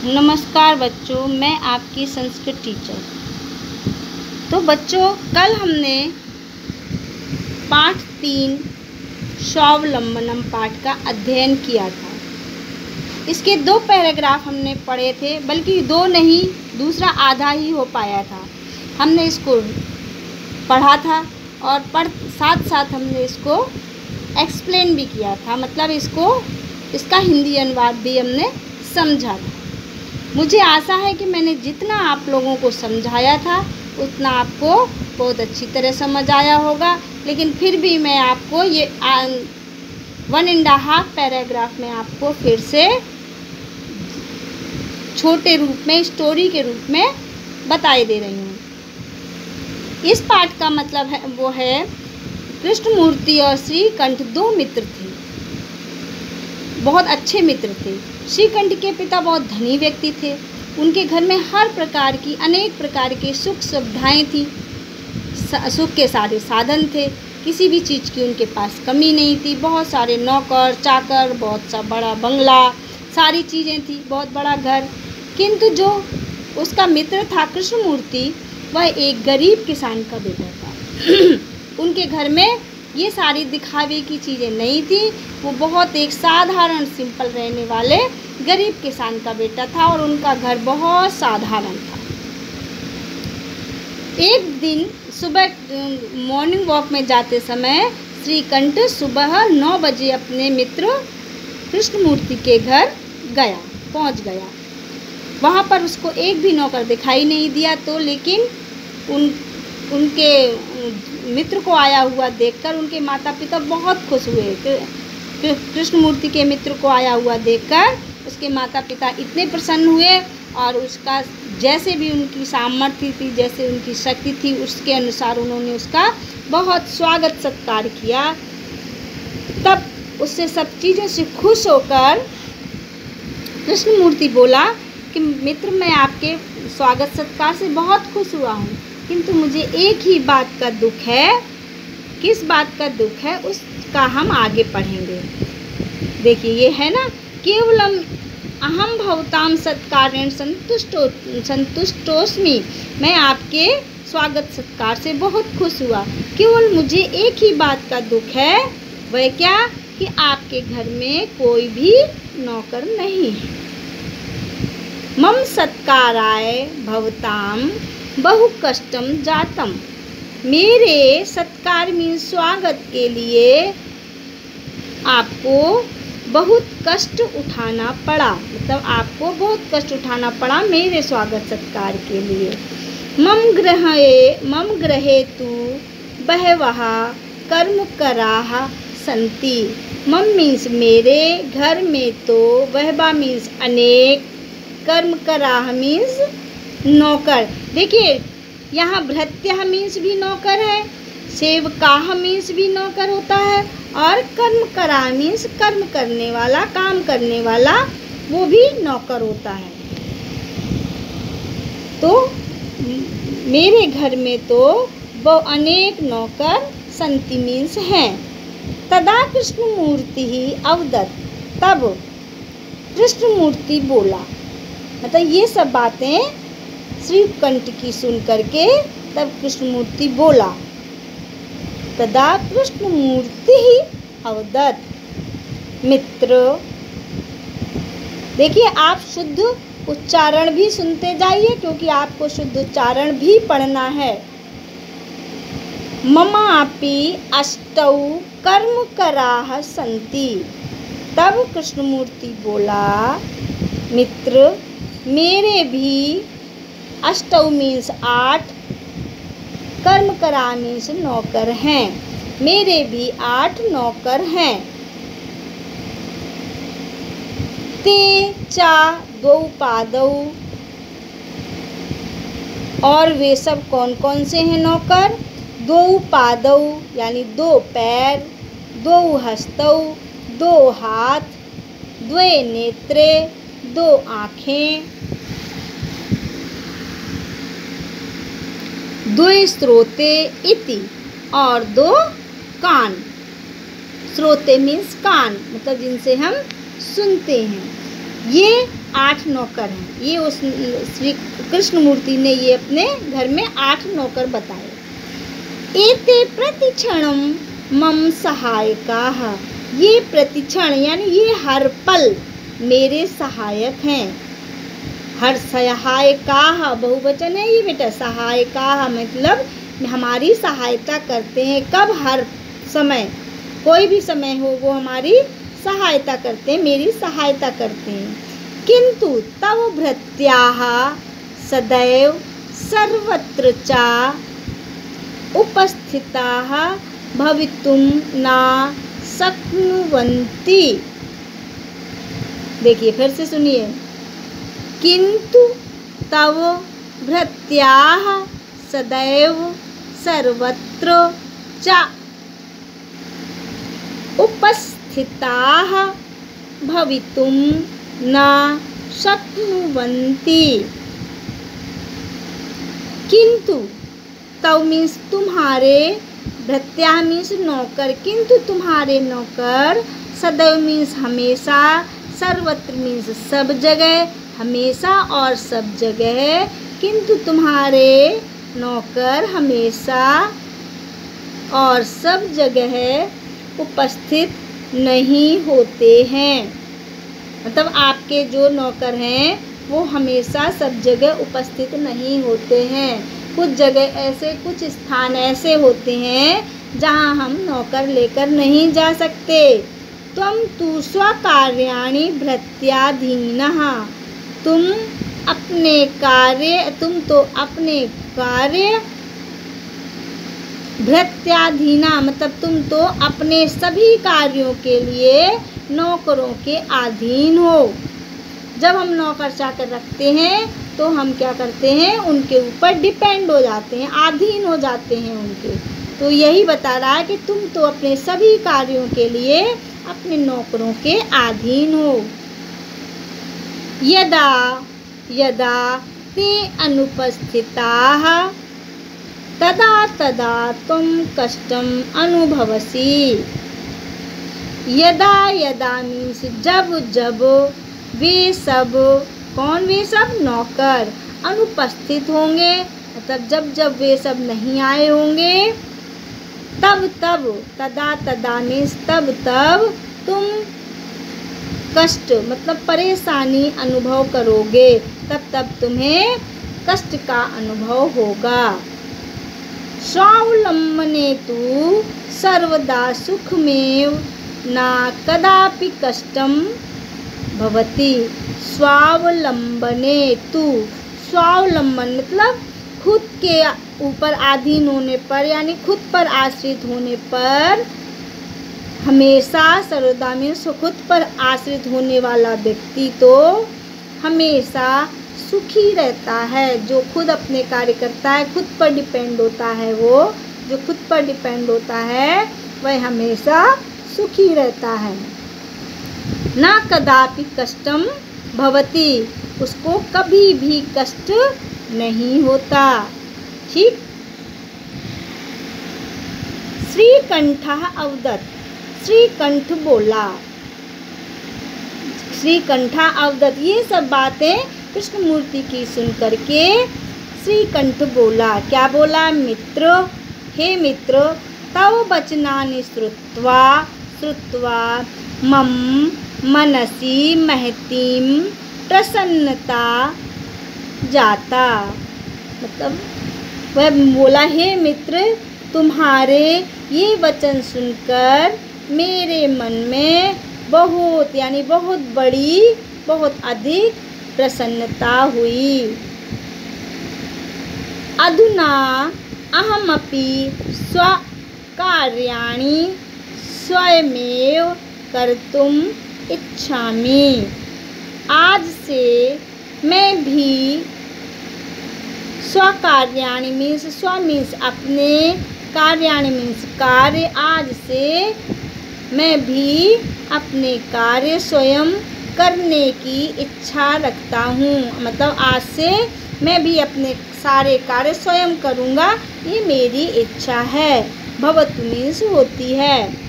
नमस्कार बच्चों, मैं आपकी संस्कृत टीचर। तो बच्चों, कल हमने पाठ 3 स्वावलंबनम पाठ का अध्ययन किया था। इसके 2 पैराग्राफ हमने पढ़े थे, बल्कि 2 नहीं, दूसरा आधा ही हो पाया था। हमने इसको पढ़ा था और साथ साथ हमने इसको एक्सप्लेन भी किया था, मतलब इसका हिंदी अनुवाद भी हमने समझा था। मुझे आशा है कि मैंने जितना आप लोगों को समझाया था उतना आपको बहुत अच्छी तरह समझ आया होगा, लेकिन फिर भी मैं आपको ये 1.5 पैराग्राफ में आपको फिर से छोटे रूप में, स्टोरी के रूप में बताई दे रही हूँ। इस पाठ का मतलब है कृष्णमूर्ति और श्रीकंठ 2 मित्र थे, बहुत अच्छे मित्र थे। श्रीकंठ के पिता बहुत धनी व्यक्ति थे। उनके घर में अनेक प्रकार के सुख सुविधाएं थी, सुख के सारे साधन थे, किसी भी चीज़ की उनके पास कमी नहीं थी। बहुत सारे नौकर चाकर, बहुत सा बड़ा बंगला, सारी चीज़ें थी, बहुत बड़ा घर। किंतु जो उसका मित्र था कृष्णमूर्ति, वह एक गरीब किसान का बेटा था। उनके घर में ये सारी दिखावे की चीज़ें नहीं थी। वो बहुत एक साधारण सिंपल रहने वाले गरीब किसान का बेटा था और उनका घर बहुत साधारण था। एक दिन सुबह मॉर्निंग वॉक में जाते समय श्रीकंठ सुबह 9 बजे अपने मित्र कृष्णमूर्ति के घर पहुंच गया। वहाँ पर उसको एक भी नौकर दिखाई नहीं दिया, तो लेकिन उनके मित्र को आया हुआ देखकर उनके माता पिता बहुत खुश हुए। कृष्णमूर्ति के मित्र को आया हुआ देखकर उसके माता पिता इतने प्रसन्न हुए और उसका जैसे भी उनकी सामर्थ्य थी, जैसे उनकी शक्ति थी, उसके अनुसार उन्होंने उसका बहुत स्वागत सत्कार किया। तब उससे सब चीज़ों से खुश होकर कृष्णमूर्ति बोला कि मित्र, मैं आपके स्वागत सत्कार से बहुत खुश हुआ हूँ, किंतु मुझे एक ही बात का दुख है। किस बात का दुख है उसका हम आगे पढ़ेंगे। देखिए, ये है ना, केवलम अहम भवताम सत्कारेण संतुष्टोस्मि। मैं आपके स्वागत सत्कार से बहुत खुश हुआ, केवल मुझे एक ही बात का दुख है। वह क्या? कि आपके घर में कोई भी नौकर नहीं है। मम सत्काराय भवताम बहु कष्टम जातम। मेरे सत्कार में स्वागत के लिए आपको बहुत कष्ट उठाना पड़ा, मतलब आपको बहुत कष्ट उठाना पड़ा मेरे स्वागत सत्कार के लिए। मम गृहे तु बहवः कर्मकराः सन्ति। मम मीन्स मेरे, घर में तो, बहवा मीन्स अनेक, कर्मकराः मीन्स नौकर। देखिए, यहाँ भृत्यः मीन्स भी नौकर है, सेवकाः मीन्स भी नौकर होता है, और कर्मकरा मीन्स कर्म करने वाला, काम करने वाला, वो भी नौकर होता है। तो मेरे घर में तो वो अनेक नौकर संति मीन्स हैं। तदा कृष्णमूर्ति ही अवदत्। तब कृष्णमूर्ति बोला, मतलब ये सब बातें श्रीकंठ की सुन करके तब कृष्णमूर्ति बोला। तदा कृष्णमूर्ति ही अवदत्। मित्र, देखिए, आप शुद्ध उच्चारण भी सुनते जाइए, क्योंकि आपको शुद्ध उच्चारण भी पढ़ना है। ममापि अष्टौ कर्मकराः सन्ति। तब कृष्णमूर्ति बोला, मित्र, मेरे भी अष्टौ मीन्स 8, कर्मकरा मीन्स नौकर हैं। मेरे भी 8 नौकर हैं। ते चा 2 पादौ। और वे सब कौन कौन से हैं नौकर? 2 पादौ यानी 2 पैर, 2 हस्तौ 2 हाथ, 2 नेत्रे 2 आँखें, 2 श्रोते इति, और 2 कान। श्रोते मीन्स कान, मतलब जिनसे हम सुनते हैं। ये 8 नौकर हैं। ये उस श्री कृष्णमूर्ति ने ये अपने घर में 8 नौकर बताए। एते प्रतिक्षणम मम सहायकाः, ये प्रतिक्षण यानी ये हर पल मेरे सहायक हैं। हर सहायकाः बहुवचन है ये बेटा, सहायकाः मतलब हमारी सहायता करते हैं। कब? हर समय, कोई भी समय हो वो हमारी सहायता करते हैं, मेरी सहायता करते हैं। किंतु तव भृत्याः सदैव सर्वत्र च उपस्थिताः भवितुं न शक्नुवन्ति। देखिए फिर से सुनिए। किंतु तव भृत्याः सदैव सर्वत्र च उपस्थिताः भवितुं न शक्नुवन्ति। किंतु तव मीन्स तुम्हारे, भृत्याः मीन्स नौकर, किंतु तुम्हारे नौकर, सदैव मीन्स हमेशा, सर्वत्र मीन्स सब जगह, हमेशा और सब जगह, किंतु तुम्हारे नौकर हमेशा और सब जगह उपस्थित नहीं होते हैं। मतलब आपके जो नौकर हैं वो हमेशा सब जगह उपस्थित नहीं होते हैं। कुछ जगह ऐसे, कुछ स्थान ऐसे होते हैं जहाँ हम नौकर लेकर नहीं जा सकते। त्वं तु स्वकार्याणि भृत्याधीनः, तुम तो अपने कार्य भृत्याधीना मतलब तुम तो अपने सभी कार्यों के लिए नौकरों के अधीन हो। जब हम नौकर चाकर रखते हैं तो हम क्या करते हैं, उनके ऊपर डिपेंड हो जाते हैं, अधीन हो जाते हैं उनके। तो यही बता रहा है कि तुम तो अपने सभी कार्यों के लिए अपने नौकरों के अधीन हो। यदा यदा ते अनुपस्थिताः तदा तदा तुम कष्टम अनुभवसि। यदा यदा मीन्स जब जब, वे सब, कौन वे सब? नौकर, अनुपस्थित होंगे मतलब जब जब वे सब नहीं आए होंगे, तब तब, तदा तदा मीन्स तब तब, तुम कष्ट मतलब परेशानी अनुभव करोगे, तब तब तुम्हें कष्ट का अनुभव होगा। स्वावलंबने तु सर्वदा सुखमेव न कदापि कष्टम भवति। स्वावलंबने तु, स्वावलंबन मतलब खुद के ऊपर अधीन होने पर यानी खुद पर आश्रित होने पर, हमेशा सर्वदा में खुद पर आश्रित होने वाला व्यक्ति तो हमेशा सुखी रहता है। जो खुद अपने कार्य करता है, खुद पर डिपेंड होता है, वो जो खुद पर डिपेंड होता है वह हमेशा सुखी रहता है। ना कदापि कष्टम भवति, उसको कभी भी कष्ट नहीं होता। ठीक। श्रीकंठः अवदत्, श्रीकंठ बोला, श्रीकंठा अवदत्, ये सब बातें कृष्णमूर्ति की सुन करके श्रीकंठ बोला। क्या बोला? मित्र, हे मित्र, तव वचनानि श्रुत्वा मम मनसि महतीं प्रसन्नता जाता। मतलब वह बोला, हे मित्र, तुम्हारे ये वचन सुनकर मेरे मन में बहुत यानी बहुत बड़ी, बहुत अधिक प्रसन्नता हुई। अधुना अहमपि स्वकार्याणि स्वयमेव कर्तुम् इच्छामि। आज से मैं भी स्वकार्याणि मीन्स स्व मीन्स अपने, कार्याणि मीन्स कार्य, आज से मैं भी अपने कार्य स्वयं करने की इच्छा रखता हूँ। मतलब आज से मैं भी अपने सारे कार्य स्वयं करूँगा, ये मेरी इच्छा है। भवतु मीन्स होती है।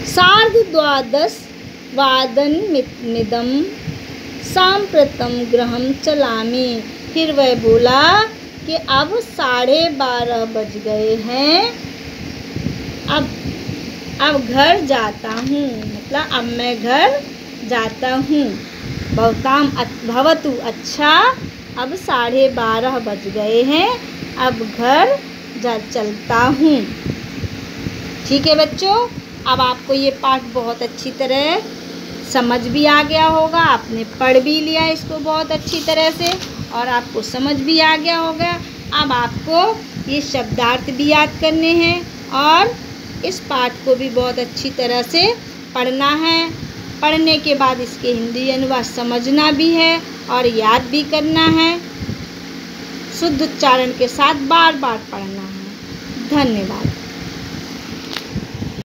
सार्ध द्वादश वादनमिदं साम्प्रतं गृहं चलामि। फिर वह बोला कि अब 12:30 बज गए हैं, अब घर जाता हूँ, मतलब अब मैं घर जाता हूँ। भवतु अच्छा, अब 12:30 बज गए हैं, अब घर चलता हूँ। ठीक है बच्चों, अब आपको ये पाठ बहुत अच्छी तरह समझ भी आ गया होगा, आपने पढ़ भी लिया इसको बहुत अच्छी तरह से और आपको समझ भी आ गया होगा। अब आपको ये शब्दार्थ भी याद करने हैं और इस पाठ को भी बहुत अच्छी तरह से पढ़ना है। पढ़ने के बाद इसके हिंदी अनुवाद समझना भी है और याद भी करना है। शुद्ध उच्चारण के साथ बार बार पढ़ना है। धन्यवाद।